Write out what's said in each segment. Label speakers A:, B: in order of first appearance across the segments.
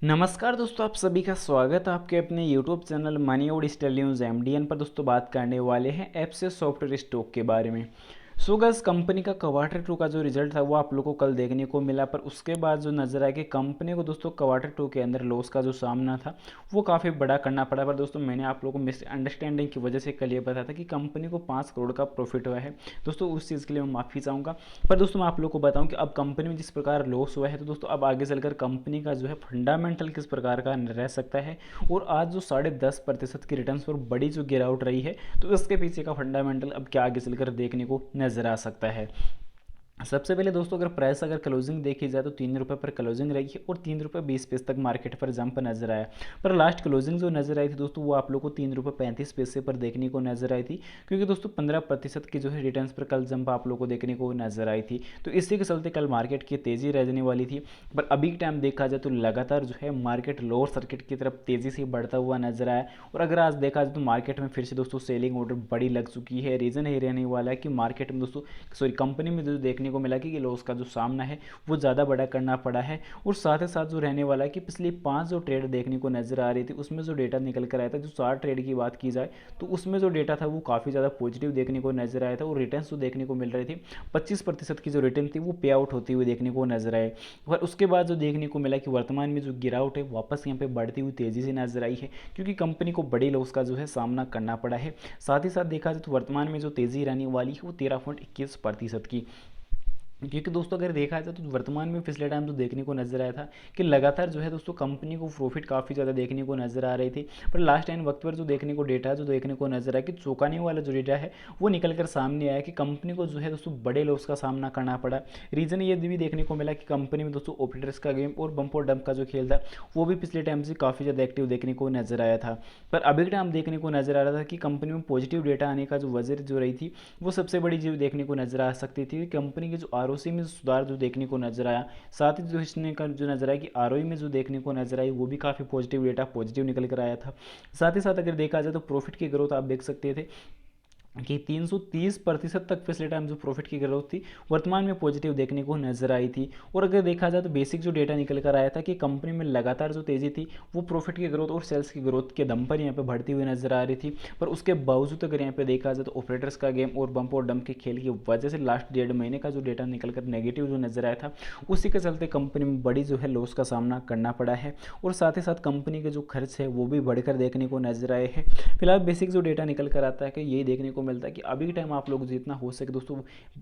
A: नमस्कार दोस्तों, आप सभी का स्वागत है आपके अपने YouTube चैनल मनी और डिजिटल न्यूज़ MDN पर। दोस्तों बात करने वाले हैं ऐप से सॉफ्टवेयर स्टॉक के बारे में। सो गैस कंपनी का क्वार्टर टू का जो रिजल्ट था वो आप लोगों को कल देखने को मिला, पर उसके बाद जो नजर आया कि कंपनी को दोस्तों क्वार्टर टू के अंदर लॉस का जो सामना था वो काफ़ी बड़ा करना पड़ा। पर दोस्तों मैंने आप लोगों को मिसअंडरस्टैंडिंग की वजह से कल ये बताया था कि कंपनी को 5 करोड़ का प्रॉफिट हुआ है। दोस्तों उस चीज़ के लिए मैं माफ़ी चाहूँगा। पर दोस्तों मैं आप लोग को बताऊं कि अब कंपनी में जिस प्रकार लॉस हुआ है, तो दोस्तों अब आगे चलकर कंपनी का जो है फंडामेंटल किस प्रकार का रह सकता है। और आज जो 10.5% की रिटर्न्स पर बड़ी जो गिरावट रही है, तो इसके पीछे का फंडामेंटल अब क्या आगे चलकर देखने को नजर आ सकता है। सबसे पहले दोस्तों अगर क्लोजिंग देखी जाए तो 3 रुपये पर क्लोजिंग रही है और 3 रुपये 20 पैसे तक मार्केट पर जंप नजर आया। पर लास्ट क्लोजिंग जो नजर आई थी दोस्तों वो आप लोग को 3 रुपये 35 पैसे पर देखने को नजर आई थी, क्योंकि दोस्तों 15% की जो है रिटर्न्स पर कल जंप आप लोग को देखने को नजर आई थी। तो इसी के चलते कल मार्केट की तेजी रहने वाली थी। पर अभी के टाइम देखा जाए तो लगातार जो है मार्केट लोअर सर्किट की तरफ तेजी से बढ़ता हुआ नजर आया। और अगर आज देखा जाए तो मार्केट में फिर से दोस्तों सेलिंग ऑर्डर बड़ी लग चुकी है। रीजन ये रहने वाला है कि मार्केट में दोस्तों कंपनी में जो देखने को मिला कि लॉस का जो सामना है वो ज़्यादा बड़ा करना पड़ा है। और साथ ही साथ जो रहने वाला है कि पिछली 5 जो ट्रेड देखने को नजर आ रही थी उसमें जो डेटा निकल कर आया था, जो 4 ट्रेड की बात की जाए तो उसमें जो डेटा था वो काफ़ी ज़्यादा पॉजिटिव देखने को नजर आया था। और रिटर्न जो देखने को मिल रही थी 25% की जो रिटर्न थी वो पे आउट होती हुई देखने को नजर आए। और उसके बाद जो देखने को मिला कि वर्तमान में जो गिरावट है वापस यहाँ पे बढ़ती हुई तेजी से नजर आई है, क्योंकि कंपनी को बड़ी लॉस का जो है सामना करना पड़ा है। साथ ही साथ देखा जाए तो वर्तमान में जो तेजी रहने वाली है वो 13.21% की। क्योंकि दोस्तों अगर देखा जाए तो वर्तमान में पिछले टाइम तो देखने को नजर आया था कि लगातार जो है दोस्तों कंपनी को प्रॉफिट काफ़ी ज़्यादा देखने को नजर आ रही थी। पर लास्ट टाइम वक्त पर जो देखने को डेटा जो देखने को नजर आया कि चौंकाने वाला जो डेटा है वो निकल कर सामने आया कि कंपनी को जो है दोस्तों बड़े लॉस का सामना करना पड़ा। रीज़न ये भी देखने को मिला कि कंपनी में दोस्तों ऑपरेटर्स का गेम और बम्प और डंप का जो खेल था वो भी पिछले टाइम से काफ़ी ज़्यादा एक्टिव देखने को नजर आया था। पर अभी के टाइम देखने को नजर आ रहा था कि कंपनी में पॉजिटिव डेटा आने का जो वजह जो रही थी वो सबसे बड़ी चीज़ देखने को नजर आ सकती थी। कंपनी के जो आरओसी में सुधार जो देखने को नजर आया, साथ ही जो इसने का जो नजर आया कि आरओई में जो देखने को नजर आई वो भी काफ़ी पॉजिटिव डेटा पॉजिटिव निकल कर आया था। साथ ही साथ अगर देखा जाए तो प्रॉफिट की ग्रोथ आप देख सकते थे कि 330% तक पिछले टाइम जो प्रॉफिट की ग्रोथ थी वर्तमान में पॉजिटिव देखने को नजर आई थी। और अगर देखा जाए तो बेसिक जो डेटा निकल कर आया था कि कंपनी में लगातार जो तेजी थी वो प्रॉफिट की ग्रोथ और सेल्स की ग्रोथ के दम पर यहाँ पे बढ़ती हुई नजर आ रही थी। पर उसके बावजूद अगर यहाँ पे देखा जाए तो ऑपरेटर्स का गेम और बम्प और डंप के खेल की वजह से लास्ट 1.5 महीने का जो डेटा निकल कर नेगेटिव जो नजर आया था उसी के चलते कंपनी में बड़ी जो है लॉस का सामना करना पड़ा है। और साथ ही साथ कंपनी के जो खर्च है वो भी बढ़कर देखने को नजर आए हैं। फिलहाल बेसिक जो डेटा निकल कर आता है कि यही देखने को मिलता है कि अभी के टाइम आप लोग जितना हो सके दोस्तों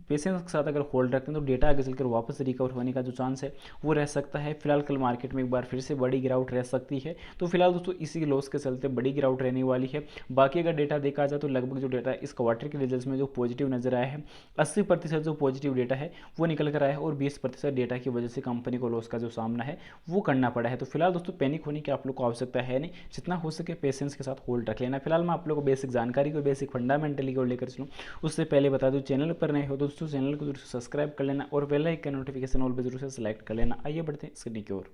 A: पेशेंस के साथ अगर होल्ड रखते हैं तो डेटा आगे चलकर वापस रिकवर होने का जो चांस है वो रह सकता है। फिलहाल कल मार्केट में एक बार फिर से बड़ी गिरावट रह सकती है। तो फिलहाल दोस्तों इसी लॉस के चलते बड़ी गिरावट रहने वाली है। बाकी अगर डेटा देखा जाए तो लगभग जो डेटा इस क्वार्टर के रिजल्ट में जो पॉजिटिव नजर आया है 80% जो पॉजिटिव डेटा है वो निकल कर आया है। और 20% डेटा की वजह से कंपनी को लॉस का जो सामना है वो करना पड़ा है। तो फिलहाल दोस्तों पैनिक होने की आप लोग को आवश्यकता है नहीं, जितना हो सके पेशेंस के साथ होल्ड रख लेना। फिलहाल मैं आप लोग को बेसिक जानकारी को बेसिक फंडामेंटली को लेकर चलूँ उससे पहले बता दूं चैनल पर नए हो तो दोस्तों चैनल को जरूर से सब्सक्राइब कर लेना और बेल आइकन नोटिफिकेशन ऑल पे जरूर से सेलेक्ट कर लेना। आइए बढ़ते हैं स्क्रीन की ओर।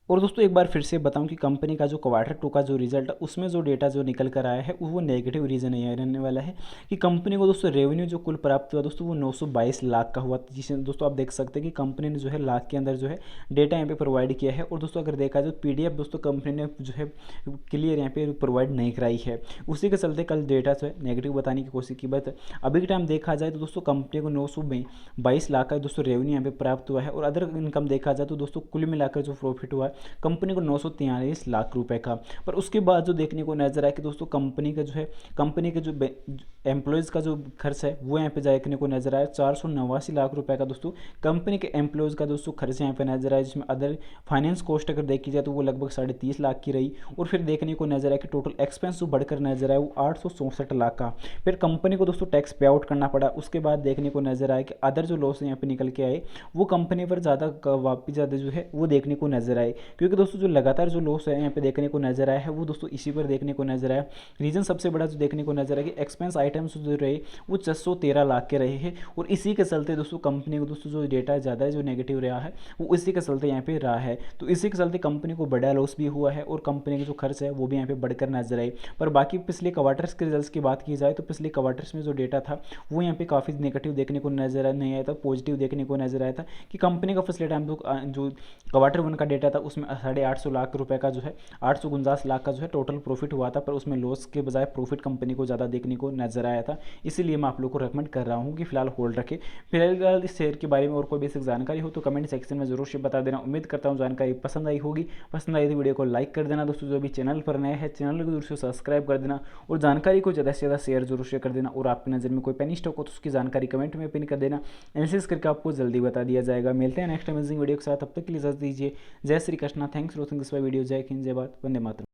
A: और दोस्तों एक बार फिर से बताऊं कि कंपनी का जो क्वार्टर टू का जो रिजल्ट है उसमें जो डेटा जो निकल कर आया है वो नेगेटिव रीजन ये रहने वाला है कि कंपनी को दोस्तों रेवेन्यू जो कुल प्राप्त हुआ दोस्तों वो 922 लाख का हुआ, जिसे दोस्तों आप देख सकते हैं कि कंपनी ने जो है लाख के अंदर जो है डेटा यहाँ पे प्रोवाइड किया है। और दोस्तों अगर देखा जाए पीडीएफ दोस्तों कंपनी ने जो है क्लियर यहाँ पे प्रोवाइड नहीं कराई है, उसी के चलते कल डेटा जो है नेगेटिव बताने की कोशिश की। बात अभी के टाइम देखा जाए तो दोस्तों कंपनी को 922 लाख का दोस्तों रेवेन्यू यहाँ पे प्राप्त हुआ है। और अदर इनकम देखा जाए तो दोस्तों कुल मिलाकर जो प्रॉफिट हुआ है कंपनी को 943 लाख रुपए का। पर उसके बाद जो देखने को नजर आया कि दोस्तों कंपनी का जो है कंपनी के जो एम्प्लॉयज़ का जो खर्च है वो यहाँ पे देखने को नजर आया 489 लाख रुपए का। दोस्तों कंपनी के एम्प्लॉयज़ का दोस्तों खर्च यहाँ पे नजर आया, जिसमें अदर फाइनेंस कॉस्ट अगर देखी जाए तो वो लगभग 30.5 लाख की रही। और फिर देखने को नजर आया कि टोटल एक्सपेंस जो बढ़कर नजर आया वो 864 लाख का। फिर कंपनी को दोस्तों टैक्स पे आउट करना पड़ा। उसके बाद देखने को नजर आया कि अदर जो लॉस यहाँ पे निकल के आए वो कंपनी पर ज़्यादा वापिस ज़्यादा जो है वो देखने को नजर आए। क्योंकि दोस्तों जो लगातार जो लॉस है यहाँ पे देखने को नजर आया है वो दोस्तों इसी पर देखने को नजर आया। रीजन सबसे बड़ा जो देखने को नजर आया कि एक्सपेंस आइटम्स जो रहे वो 613 लाख के रहे हैं, और इसी के चलते दोस्तों कंपनी को दोस्तों जो डेटा ज़्यादा है जो नेगेटिव रहा है वो इसी के चलते यहाँ पे रहा है। तो इसी के चलते कंपनी को बड़ा लॉस भी हुआ है और कंपनी का जो खर्च है वो भी यहाँ पे बढ़कर नजर आई। पर बाकी पिछले क्वार्टर्स के रिजल्ट्स की बात की जाए तो पिछले क्वार्टर्स में जो डेटा था वो यहाँ पे काफ़ी नेगेटिव देखने को नजर नहीं आया था, पॉजिटिव देखने को नजर आया था कि कंपनी का पिछले टाइम जो क्वार्टर 1 का डेटा था उसमें 850 लाख रुपए का जो है 849 लाख का जो है टोटल प्रॉफिट हुआ था, पर उसमें लॉस के बजाय प्रॉफिट कंपनी को ज़्यादा देखने को नजर आया था। इसीलिए मैं आप लोग को रेकमेंड कर रहा हूँ कि फिलहाल होल्ड रखें। फिलहाल इस शेयर के बारे में और कोई बेसिक जानकारी हो तो कमेंट सेक्शन में जरूर से बता देना। उम्मीद करता हूँ जानकारी पसंद आई होगी। पसंद आई तो वीडियो को लाइक कर देना दोस्तों, जो भी चैनल पर नए हैं चैनल को जरूर से सब्सक्राइब कर देना और जानकारी को ज़्यादा से ज़्यादा शेयर जरूर से कर देना। और आपकी नज़र में कोई पेनी स्टॉक हो तो उसकी जानकारी कमेंट में पिन कर देना, एनालिसिस करके आपको जल्दी बता दिया जाएगा। मिलते हैं नेक्स्ट अमेजिंग वीडियो के साथ, तब तक के लिए इजाजत दीजिए। जय Shri Krishna, thanks for watching this video. जय हिंद, जय भारत, वंदे मातरम।